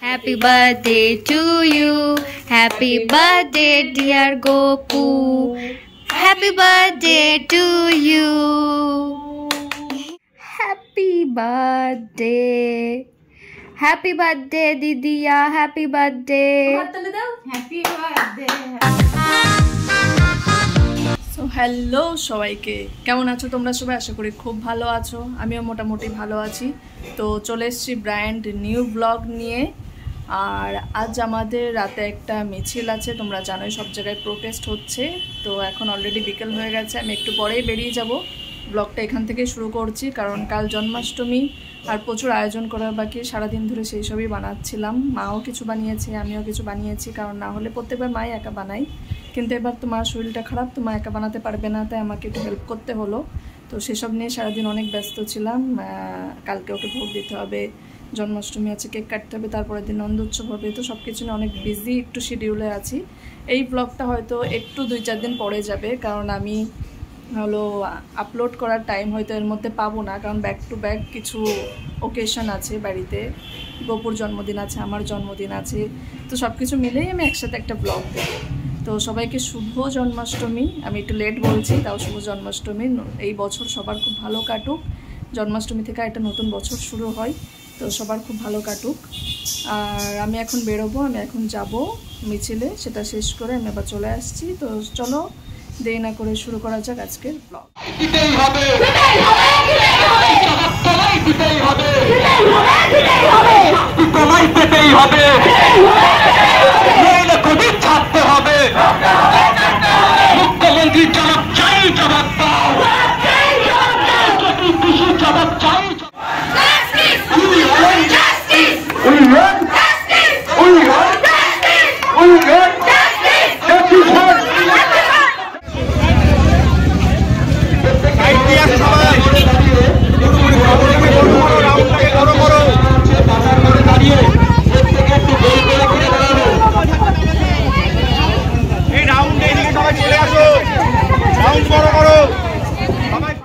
Happy birthday to you. Happy birthday dear Gopu. Happy birthday to you. Happy birthday. Happy birthday Didiya. Happy birthday. Happy birthday. So hello সবাইকে, কেমন আছো তোমরা সবাই? আশা করি খুব ভালো আছো, আমিও মোটামুটি ভালো আছি। তো চলে এসেছি ব্র্যান্ড নিউ ব্লগ নিয়ে। আর আজ আমাদের রাতে একটা মিছিল আছে, তোমরা জানোই সব জায়গায় প্রোটেস্ট হচ্ছে। তো এখন অলরেডি বিকেল হয়ে গেছে, আমি একটু পরেই বেরিয়ে যাব। ব্লগটা এখান থেকে শুরু করছি, কারণ কাল জন্মাষ্টমী আর প্রচুর আয়োজন করার বাকি। সারাদিন ধরে সেই সবই বানাচ্ছিলাম, মাও কিছু বানিয়েছে, আমিও কিছু বানিয়েছি, কারণ না হলে প্রত্যেকবার মাই একা বানাই। কিন্তু এবার তো মার শরীরটা খারাপ, তো মা একা বানাতে পারবে না, তাই আমাকে একটু হেল্প করতে হলো। তো সেসব নিয়ে সারাদিন অনেক ব্যস্ত ছিলাম। কালকে ওকে ভোগ দিতে হবে, জন্মাষ্টমী আছে, কেক কাটতে হবে, তারপরের দিন নন্দ উৎসব হবে। তো সব কিছু নিয়ে অনেক বিজি একটু শিডিউলে আছি। এই ব্লগটা হয়তো একটু 2-4 দিন পরে যাবে, কারণ আমি হলো আপলোড করার টাইম হয়তো এর মধ্যে পাবো না, কারণ ব্যাক টু ব্যাক কিছু ওকেশন আছে বাড়িতে। গোপুর জন্মদিন আছে, আমার জন্মদিন আছে, তো সব কিছু মিলেই আমি একসাথে একটা ব্লগ দেবো। তো সবাইকে শুভ জন্মাষ্টমী। আমি একটু লেট বলছি, তাও শুভ জন্মাষ্টমী। এই বছর সবার খুব ভালো কাটুক, জন্মাষ্টমী থেকে একটা নতুন বছর শুরু হয়, তো সবার খুব ভালো কাটুক। আর আমি এখন বেরোবো, আমি এখন যাব মিছিলে, সেটা শেষ করে আমি আবার চলে আসছি। তো চলো দেরি না করে শুরু করা যাক আজকের ব্লগ। মুখ্যমন্ত্রী জবাব চাই, জবাব দাও, জবাব চাই।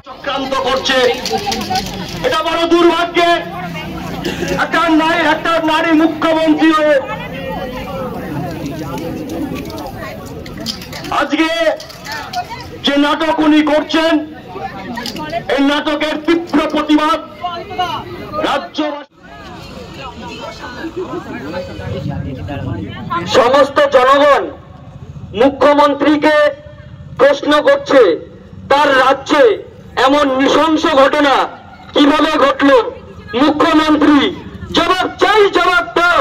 চক্রান্ত করছে, এটা বড় দুর্ভাগ্যের। একটা নারী মুখ্যমন্ত্রী হয়ে আজকে যে নাটক উনি করছেন, এই নাটকের তীব্র প্রতিবাদ রাজ্য সমস্ত জনগণ মুখ্যমন্ত্রীকে প্রশ্ন করছে, তার রাজ্যে এমন নৃশংস ঘটনা কিভাবে ঘটলো? মুখ্যমন্ত্রী জবাব চাই, জবাব দাও,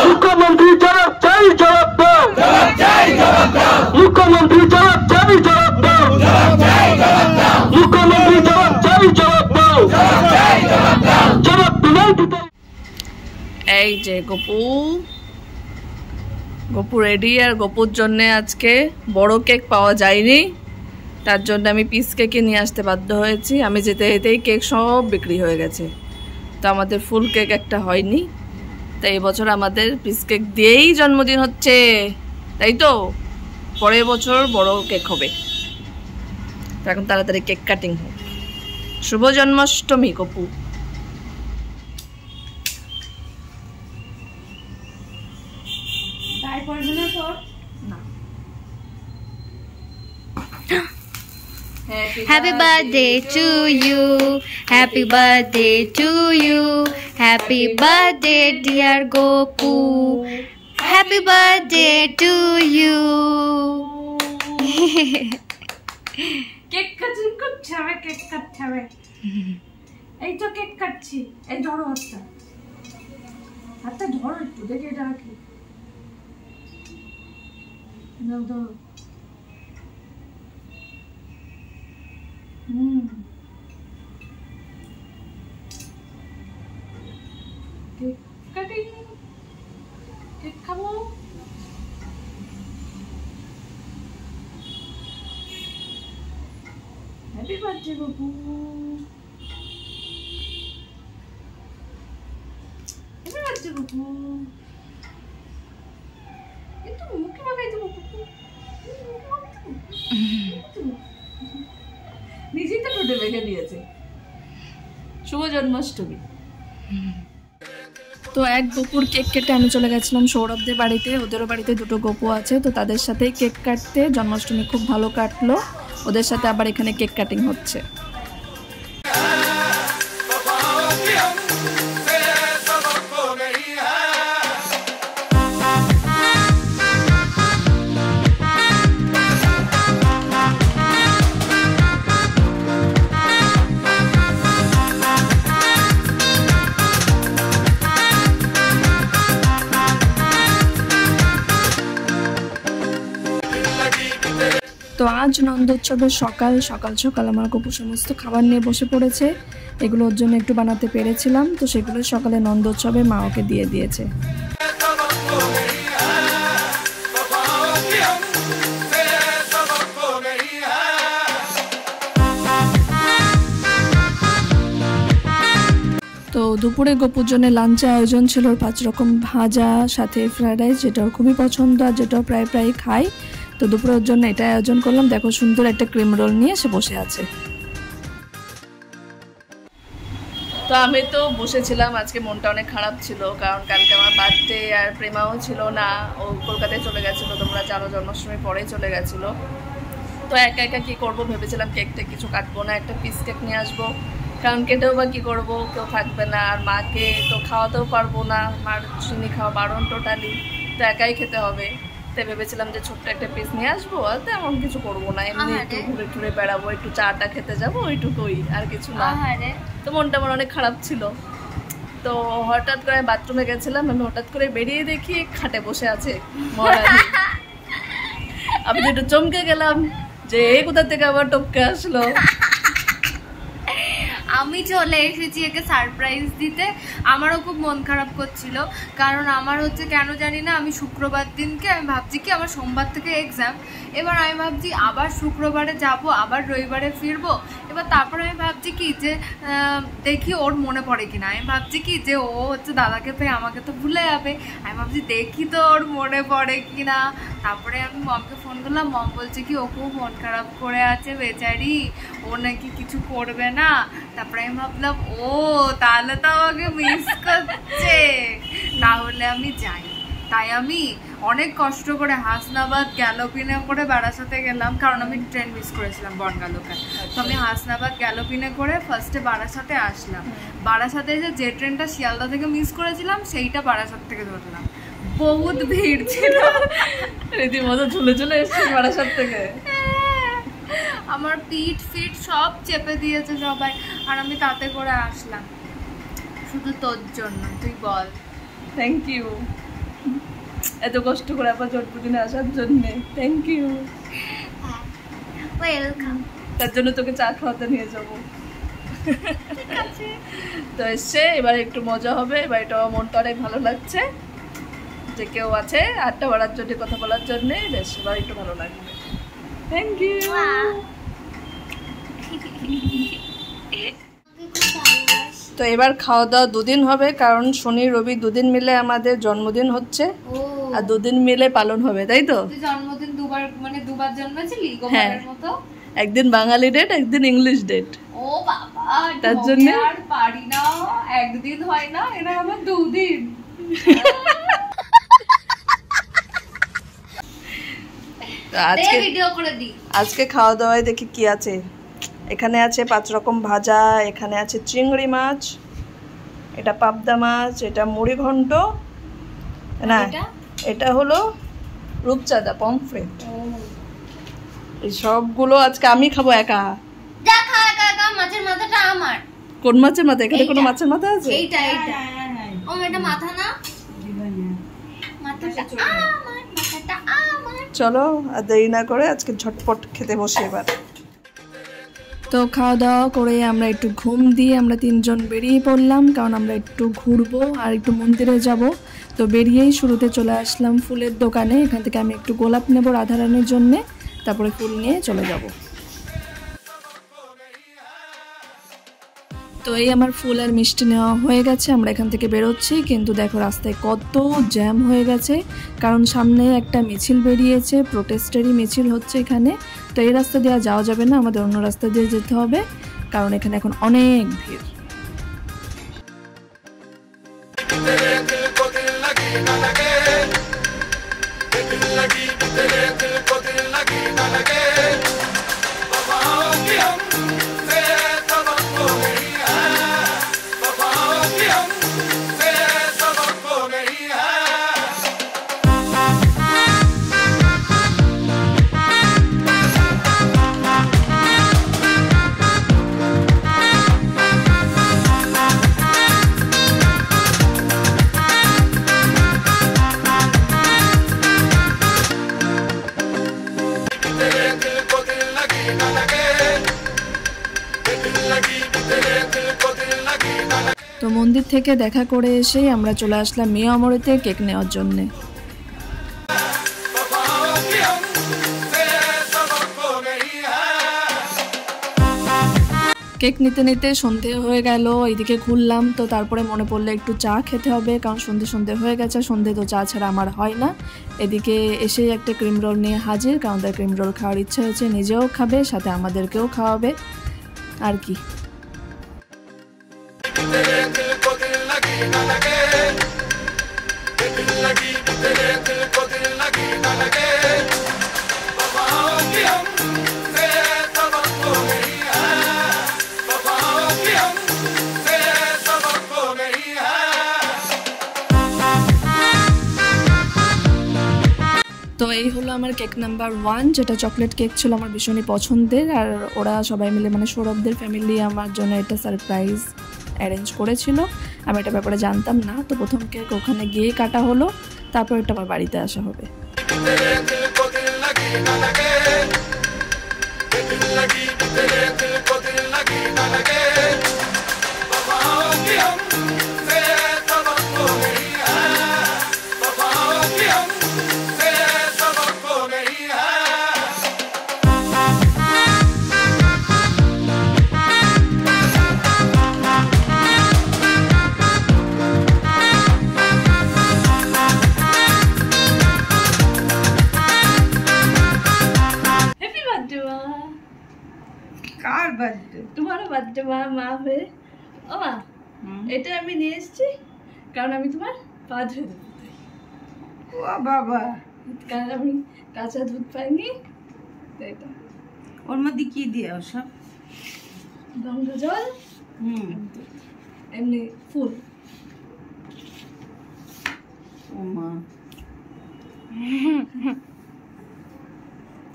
মুখ্যমন্ত্রী জবাব চাই, জবাব দাও, মুখ্যমন্ত্রী জবাব চাই, জবাব দাও, মুখ্যমন্ত্রী জবাব চাই, জবাব দাও, জবাব দিলেই দিতে। এই যে গপু রেডি। আর গপুর জন্য আজকে বড় কেক পাওয়া যায়নি, তার জন্য আমি পিস কেকে নিয়ে আসতে বাধ্য হয়েছি। আমি যেতে যেতেই কেক সব বিক্রি হয়ে গেছে, তো আমাদের ফুল কেক একটা হয়নি। তাই এবছর আমাদের পিস কেক দিয়েই জন্মদিন হচ্ছে, তাই তো পরের বছর বড় কেক হবে। তো এখন তাড়াতাড়ি কেক কাটিং হোক। শুভ Janmashtami Gopu. Happy birthday to you. Happy birthday to you. Happy birthday dear Gopu. Happy birthday to you. Cake cutting করতে হবে, কেক কাটতে হবে। এই তো কেক কাটছি, এই ধরো হাতটা ধরো একটু, দেখে এটা রাখি। ধরো কেক কাটিং, কেক খাবো। হ্যাপি বার্থডে বাবু, হ্যাপি বার্থডে বাবু। একটু মুখে মাখাই দেবো, নিজেই তো ঠোঁটে মেখে দিয়েছে। শুভ জন্মাষ্টমী। তো এক গপুর কেক কেটে আমি চলে গেছিলাম সৌরভদের বাড়িতে। ওদেরও বাড়িতে দুটো গপু আছে, তো তাদের সাথে কেক কাটতে। জন্মাষ্টমী খুব ভালো কাটলো ওদের সাথে। আবার এখানে কেক কাটিং হচ্ছে। তো আজ নন্দোৎসবের সকাল সকাল আমার গপু সমস্ত খাবার নিয়ে বসে পড়েছে। এগুলো ওর জন্য একটু বানাতে পেরেছিলাম, তো সেগুলো সকালে নন্দোৎসবে মা ওকে দিয়ে দিয়েছে। তো দুপুরে গপুর জন্য লাঞ্চে আয়োজন ছিল 5 রকম ভাজা, সাথে ফ্রাইড রাইস, যেটা ওর খুবই পছন্দ আর যেটা প্রায় খায়। তো দুপুরের জন্য এটা আয়োজন করলাম। দেখো সুন্দর একটা ক্রিম রোল নিয়ে সে বসে আছে। তো আমি তো বসেছিলাম, আজকে মনটা অনেক খারাপ ছিল, কারণ কালকে আমার বার্থডে আর প্রেমাও ছিল না, ও কলকাতায় চলে গেছিলো, তোমরা জানো জন্মাষ্টমীর পরেই চলে গেছিলো। তো একা একা কী করবো ভেবেছিলাম কেকটা কিছু কাটবো না, একটা পিস কেক নিয়ে আসবো, কারণ কেটেও বা কী করবো, কেউ থাকবে না, আর মাকে তো খাওয়াতেও পারবো না, মার চিনি খাওয়া বারণ টোটালি, তো একাই খেতে হবে। তাই ভেবেছিলাম যে ছোট্ট একটা পিস নিয়ে আসবো, আর তেমন কিছু করবো না, এমনি একটু ঘুরে ঘুরে বেড়াবো, একটু চাটা খেতে যাবো, ওইটুকুই, আর কিছু না। তো মনটা আমার অনেক খারাপ ছিল। তো হঠাৎ করে বাথরুমে গেছিলাম, আমি হঠাৎ করে বেরিয়ে দেখি খাটে বসে আছে মহারানী। আমি তো একটু চমকে গেলাম যে কোথা থেকে আবার টপকে আসলো। আমি চলে এসেছি একে সারপ্রাইজ দিতে। আমারও খুব মন খারাপ করছিল, কারণ আমার হচ্ছে কেন জানি না, আমি শুক্রবার দিনকে আমি ভাবছি কি আমার সোমবার থেকে এক্সাম, এবার আমি ভাবছি আবার শুক্রবারে যাব, আবার রবিবারে ফিরবো। এবার তারপরে আমি ভাবছি কি যে দেখি ওর মনে পড়ে কিনা, আমি ভাবছি কি যে ও হচ্ছে দাদাকে পেয়ে আমাকে তো ভুলে যাবে, আমি ভাবছি দেখি তো ওর মনে পড়ে কিনা। তারপরে আমি মমকে ফোন করলাম, মম বলছে কি ও খুব মন খারাপ করে আছে বেচারি, ও নাকি কিছু করবে না। তারপরে আমি ভাবলাম ও তাহলে তো আমাকে মিস করছে, তাহলে আমি যাই। তাই আমি অনেক কষ্ট করে হাসনাবাদ গ্যালোপিনে করে বারাসাতে গেলাম, কারণ আমি ট্রেন মিস করেছিলাম বনগাঁ। তো আমি হাসনাবাদ গ্যালোপিনে করে ফার্স্টে বারাসাতে আসলাম। বারাসাতে এসে যে ট্রেনটা শিয়ালদা থেকে মিস করেছিলাম সেইটা বারাসাত থেকে ধরলাম। বহুত ভিড় ছিল, রীতিমতো ঝুলে ঝুলে এসেছি বারাসাত থেকে। আমার পিঠ ফিট সব চেপে দিয়েছে সবাই, আর আমি তাতে করে আসলাম শুধু তোর জন্য। তুই বল। থ্যাংক ইউ, এত কষ্ট করে আবার জন্মদিনে আসার জন্যে থ্যাংক ইউ। ওয়েলকাম। তার জন্য তোকে চা খাওয়াতে নিয়ে যাবো। তো এসছে, এবার একটু মজা হবে। এবার এটা মনটা অনেক ভালো লাগছে যে কেউ আছে আড্ডা মারার জন্য, কথা বলার জন্যে। বেশ, এবার একটু ভালো লাগবে। Thank you. তো এবার খাওয়া দাওয়া 2 দিন হবে, কারণ শনি রবি 2 দিন মিলে আমাদের জন্মদিন হচ্ছে, আর 2 দিন মিলে পালন হবে, তাই তো? জন্মদিন দুবার, মানে দুবার জন্মেছিলি গোপালের মতো? একদিন বাঙালি ডেট, একদিন ইংলিশ ডেট। ও বাবা, তার জন্য আর পারি না, একদিন হয় না, এটা আমার 2 দিন। আজকে খাওয়া দাওয়ায় দেখি কি আছে। এখানে আছে 5 রকম ভাজা, এখানে আছে চিংড়ি মাছ, এটা পাবদা মাছ, এটা মুড়ি ঘন্ট, না এটা হলো রূপচাঁদা পমফ্রেট। এই সবগুলো আজকে আমি খাবো একা। মাছের মাথাটা আমার। কোন মাছের মাথা? এখানে কোনো মাছের মাথা আছে? এইটা এইটা। ও এটা মাথা না, মাথাটা আমার, মাথাটা আমার। চলো আর দেরি না করে আজকে ঝটপট খেতে বসে এবার। তো খাওয়া দাওয়া করে আমরা একটু ঘুম দিয়ে আমরা 3 জন বেরিয়ে পড়লাম, কারণ আমরা একটু ঘুরবো আর একটু মন্দিরে যাব। তো বেরিয়েই শুরুতে চলে আসলাম ফুলের দোকানে। এখান থেকে আমি একটু গোলাপ নেব রাধারানীর জন্যে, তারপরে ফুল নিয়ে চলে যাব। তো এই আমার ফুল আর মিষ্টি নেওয়া হয়ে গেছে, আমরা এখান থেকে বেরোচ্ছি। কিন্তু দেখো রাস্তায় কত জ্যাম হয়ে গেছে, কারণ সামনে একটা মিছিল বেরিয়েছে, প্রোটেস্টেরই মিছিল হচ্ছে এখানে। তো এই রাস্তা দিয়ে যাওয়া যাবে না, আমাদের অন্য রাস্তা দিয়ে যেতে হবে, কারণ এখানে এখন অনেক ভিড়। তো মন্দির থেকে দেখা করে এসেই আমরা চলে আসলাম মিয়া অমরেতে কেক নেওয়ার জন্যে। কেক নিতে নিতে সন্ধে হয়ে গেল, এইদিকে ঘুরলাম। তো তারপরে মনে পড়লো একটু চা খেতে হবে, কারণ সন্ধে হয়ে গেছে, সন্ধে তো চা ছাড়া আমার হয় না। এদিকে এসেই একটা ক্রিম রোল নিয়ে হাজির, কারণ তার ক্রিম রোল খাওয়ার ইচ্ছা হয়েছে, নিজেও খাবে সাথে আমাদেরকেও খাওয়াবে আর কি। তো এই হলো আমার কেক নাম্বার 1, যেটা চকলেট কেক ছিল, আমার ভীষণই পছন্দের। আর ওরা সবাই মিলে মানে সৌরভদের ফ্যামিলি আমার জন্য এটা সারপ্রাইজ অ্যারেঞ্জ করেছিল, আমি এটা ব্যাপারে জানতাম না। তো প্রথম কেক ওখানে গিয়ে কাটা হলো, তারপর এটা আমার বাড়িতে আসা হবে। কার বার্থডে? তোমার বার্থডে মা হয়ে। ও মা, এটা আমি নিয়ে এসেছি কারণ আমি তোমার পা ধুয়ে দেবো, ও বাবা, কারণ আমি কাঁচা দুধ পাইনি। তো এটা ওর মধ্যে কি দিয়ে সব? গঙ্গা জল, এমনি ফুল। ও মা,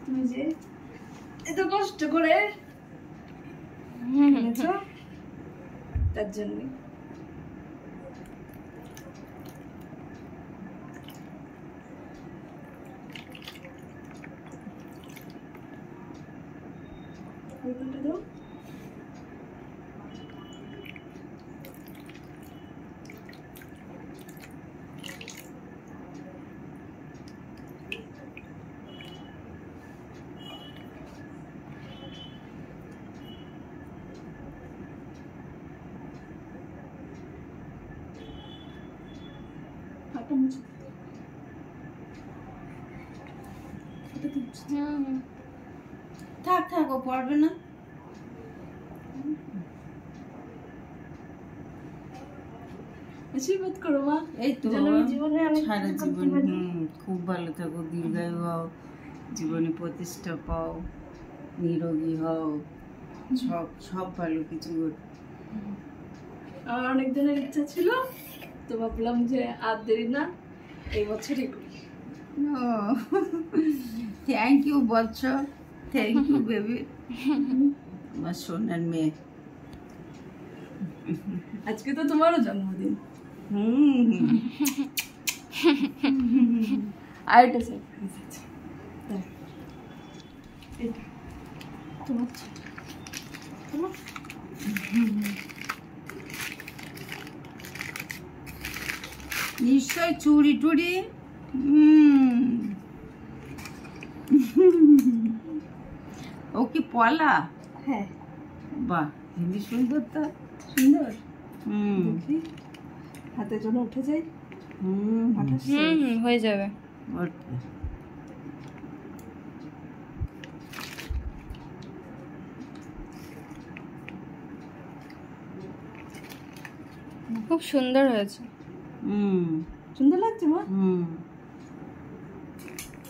তুমি যে এত কষ্ট করে এনেছো তার জন্য। দাও। থাক থাক, ও পারবে না। আশীর্বাদ করো মা। এই তো জীবনে সারা জীবন খুব ভালো থাকো, দীর্ঘায়ু হও, জীবনে প্রতিষ্ঠা পাও, নিরোগী হও, সব ভালো কিছু। আমার অনেক দিনের ইচ্ছা ছিল, তো ভাবলাম যে আর দেরি না, এই বছরই করি। Thank you Vatsa, thank you baby, আমার সোনার মেয়ে। আজকে তো তোমারও জন্মদিন। আর এটা সারপ্রাইজ আছে, এটা তোমার তোমার নিশ্চয় চুড়ি টুড়ি। ও কি পলা? হ্যাঁ, বাহ, হেবি সুন্দর তো। সুন্দর। দেখি হাতে যেন উঠে যায়। হয়ে যাবে। খুব সুন্দর হয়েছে। সুন্দর লাগছে মা।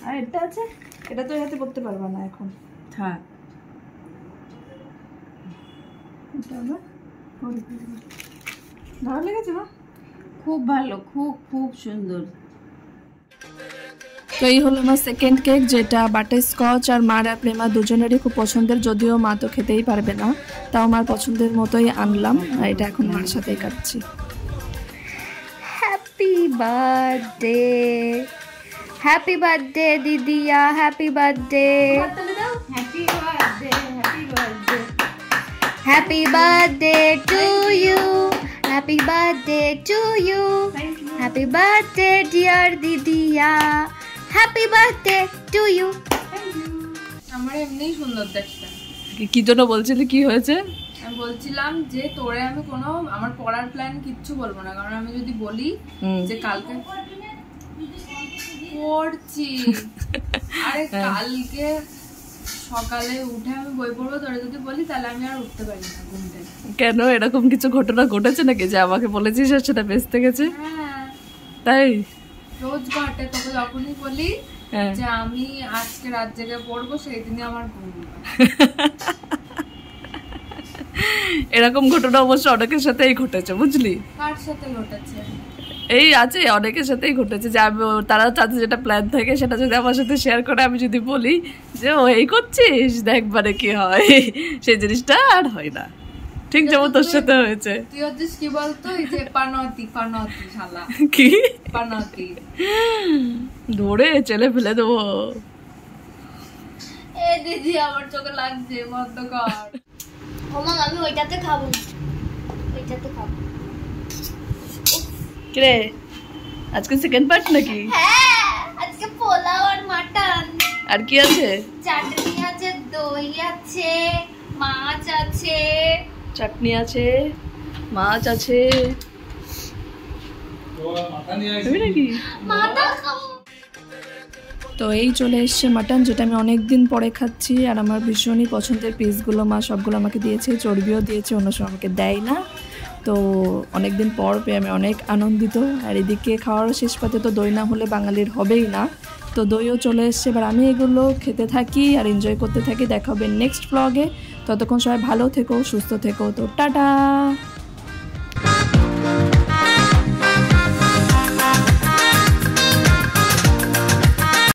আর এটা আছে, এটা তো হাতে পড়তে পারবা না এখন, থাক। ভালো লেগেছে মা? খুব ভালো, খুব খুব সুন্দর। তো এই হলো আমার সেকেন্ড কেক, যেটা বাটার স্কচ আর মার আর প্রেমা দুজনেরই খুব পছন্দের, যদিও মা তো খেতেই পারবে না, তাও মার পছন্দের মতোই আনলাম। আর এটা এখন মার সাথেই কাটছি। হ্যাপি বার্থডে, হ্যাপি বার্থডে দিদিয়া, happy birthday. Happy birthday. Happy birthday to you. Happy birthday to you. Happy birthday dear Didiya. Happy birthday to you. আমার এমনিই সুন্দর দেখতে। কি জন্য বলছিলি, কি হয়েছে? আমি বলছিলাম যে তোরে আমি কোনো আমার পড়ার প্ল্যান কিচ্ছু বলবো না, কারণ আমি যদি বলি যে কালকে পড়ছি, আরে কালকে সকালে উঠে আমি বই পড়বো, তোরে যদি বলি তাহলে আমি আর উঠতে পারি না ঘুম থেকে। কেন, এরকম কিছু ঘটনা ঘটেছে নাকি যে আমাকে বলেছিস আর সেটা বেঁচতে গেছে? হ্যাঁ তাই রোজ ঘটে, তোকে যখনই বলি যে আমি আজকে রাত জেগে পড়বো সেই দিনই আমার ঘুম। এরকম ঘটনা অবশ্য অনেকের সাথেই ঘটেছে, বুঝলি? কার সাথে ঘটেছে? এই আছে অনেকের সাথেই ঘটেছে যে আমি তারা তাদের যেটা প্ল্যান থাকে সেটা যদি আমার সাথে শেয়ার করে, আমি যদি বলি যে ও এই করছিস দেখবারে কি হয়, সেই জিনিসটা আর হয় না। ঠিক যেমন তোর সাথে হয়েছে। তুই হচ্ছিস কি বলতো, এই যে পানতি পানতি শালা, কি পানতি ধরে চেলে ফেলে দেবো। এ দিদি আমার চোখে লাগছে, বন্ধ কর। ওমা আমি ওইটাতে খাবো না, ওইটাতে খাবো। কিরে আজকে সেকেন্ড পার্ট নাকি? হ্যাঁ আজকে পোলাও আর মাটন। আর কি আছে? চাটনি আছে, দই আছে, মাছ আছে। চাটনি আছে, মাছ আছে, নাকি? মাথা খাবো। তো এই চলে এসছে মাটন, যেটা আমি অনেক দিন পরে খাচ্ছি, আর আমার ভীষণই পছন্দের পিসগুলো মা সবগুলো আমাকে দিয়েছে, চর্বিও দিয়েছে, অন্য সময় আমাকে দেয় না। তো অনেক দিন পর পেয়ে আমি অনেক আনন্দিত। আর এদিকে খাওয়ার শেষ পাতে তো দই না হলে বাঙালির হবেই না, তো দইও চলে এসছে। এবার আমি এগুলো খেতে থাকি আর এনজয় করতে থাকি। দেখা হবে নেক্সট ব্লগে, ততক্ষণ সবাই ভালো থেকো, সুস্থ থেকো। তো টাটা।